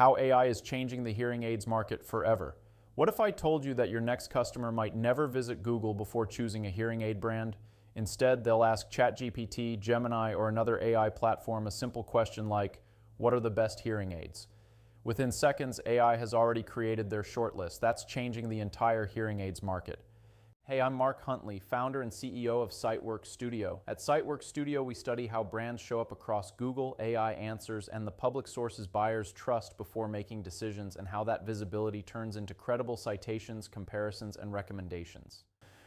How AI is changing the hearing aids market forever. What if I told you that your next customer might never visit Google before choosing a hearing aid brand? Instead, they'll ask ChatGPT, Gemini, or another AI platform a simple question like, what are the best hearing aids? Within seconds, AI has already created their shortlist. That's changing the entire hearing aids market. Hey, I'm Mark Huntley, founder and CEO of Sightwork Studio. At Sightwork Studio, we study how brands show up across Google, AI answers, and the public sources buyers trust before making decisions, and how that visibility turns into credible citations, comparisons, and recommendations.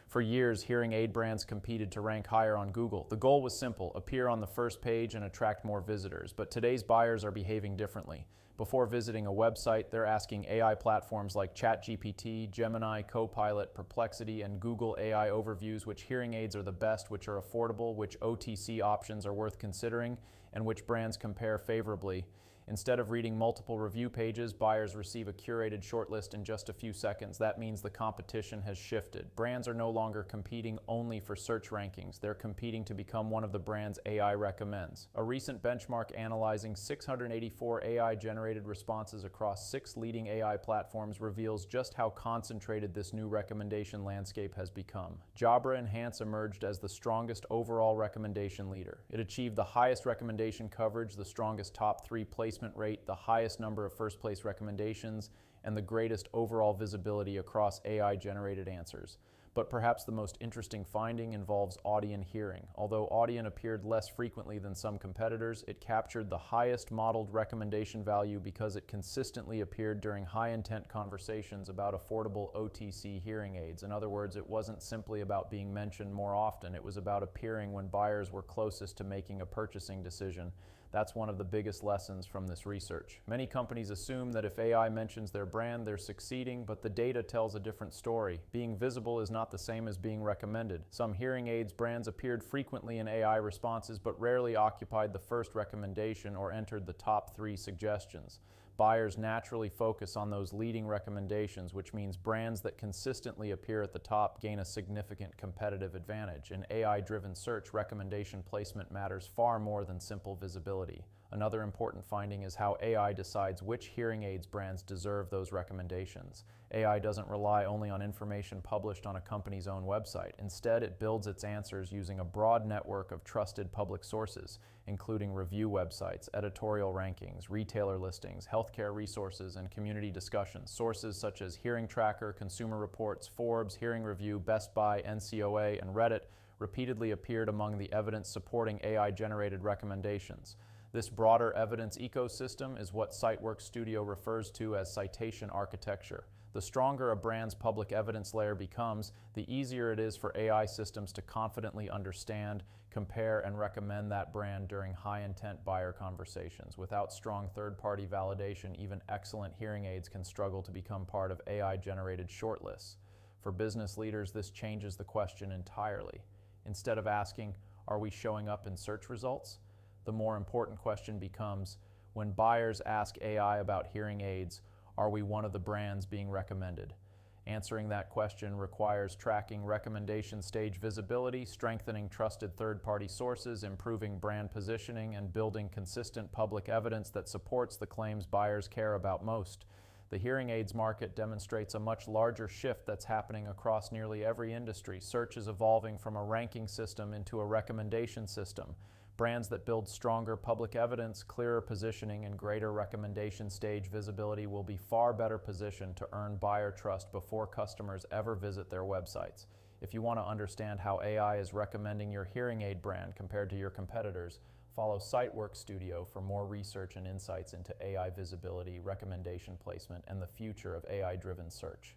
For years, hearing aid brands competed to rank higher on Google. The goal was simple: appear on the first page and attract more visitors. But today's buyers are behaving differently. Before visiting a website, they're asking AI platforms like ChatGPT, Gemini, Copilot, Perplexity, and Google AI overviews which hearing aids are the best, which are affordable, which OTC options are worth considering, and which brands compare favorably. Instead of reading multiple review pages, buyers receive a curated shortlist in just a few seconds. That means the competition has shifted. Brands are no longer competing only for search rankings. They're competing to become one of the brands AI recommends. A recent benchmark analyzing 684 AI-generated responses across 6 leading AI platforms reveals just how concentrated this new recommendation landscape has become. Jabra Enhance emerged as the strongest overall recommendation leader. It achieved the highest recommendation coverage, the strongest top 3 placement rate, the highest number of first-place recommendations, and the greatest overall visibility across AI-generated answers. But perhaps the most interesting finding involves Audien Hearing. Although Audien appeared less frequently than some competitors, it captured the highest modeled recommendation value because it consistently appeared during high-intent conversations about affordable OTC hearing aids. In other words, it wasn't simply about being mentioned more often, it was about appearing when buyers were closest to making a purchasing decision. That's one of the biggest lessons from this research. Many companies assume that if AI mentions their brand, they're succeeding, but the data tells a different story. Being visible is not the same as being recommended. Some hearing aids brands appeared frequently in AI responses, but rarely occupied the first recommendation or entered the top 3 suggestions. Buyers naturally focus on those leading recommendations, which means brands that consistently appear at the top gain a significant competitive advantage. In AI-driven search, recommendation placement matters far more than simple visibility. Another important finding is how AI decides which hearing aids brands deserve those recommendations. AI doesn't rely only on information published on a company's own website. Instead, it builds its answers using a broad network of trusted public sources, including review websites, editorial rankings, retailer listings, healthcare resources, and community discussions. Sources such as HearingTracker, Consumer Reports, Forbes, HearingReview, Best Buy, NCOA, and Reddit repeatedly appeared among the evidence supporting AI-generated recommendations. This broader evidence ecosystem is what Sightwork Studio refers to as citation architecture. The stronger a brand's public evidence layer becomes, the easier it is for AI systems to confidently understand, compare, and recommend that brand during high-intent buyer conversations. Without strong third-party validation, even excellent hearing aids can struggle to become part of AI-generated shortlists. For business leaders, this changes the question entirely. Instead of asking, "Are we showing up in search results?" the more important question becomes, when buyers ask AI about hearing aids, are we one of the brands being recommended? Answering that question requires tracking recommendation stage visibility, strengthening trusted third-party sources, improving brand positioning, and building consistent public evidence that supports the claims buyers care about most. The hearing aids market demonstrates a much larger shift that's happening across nearly every industry. Search is evolving from a ranking system into a recommendation system. Brands that build stronger public evidence, clearer positioning, and greater recommendation stage visibility will be far better positioned to earn buyer trust before customers ever visit their websites. If you want to understand how AI is recommending your hearing aid brand compared to your competitors, follow Sightwork Studio for more research and insights into AI visibility, recommendation placement, and the future of AI-driven search.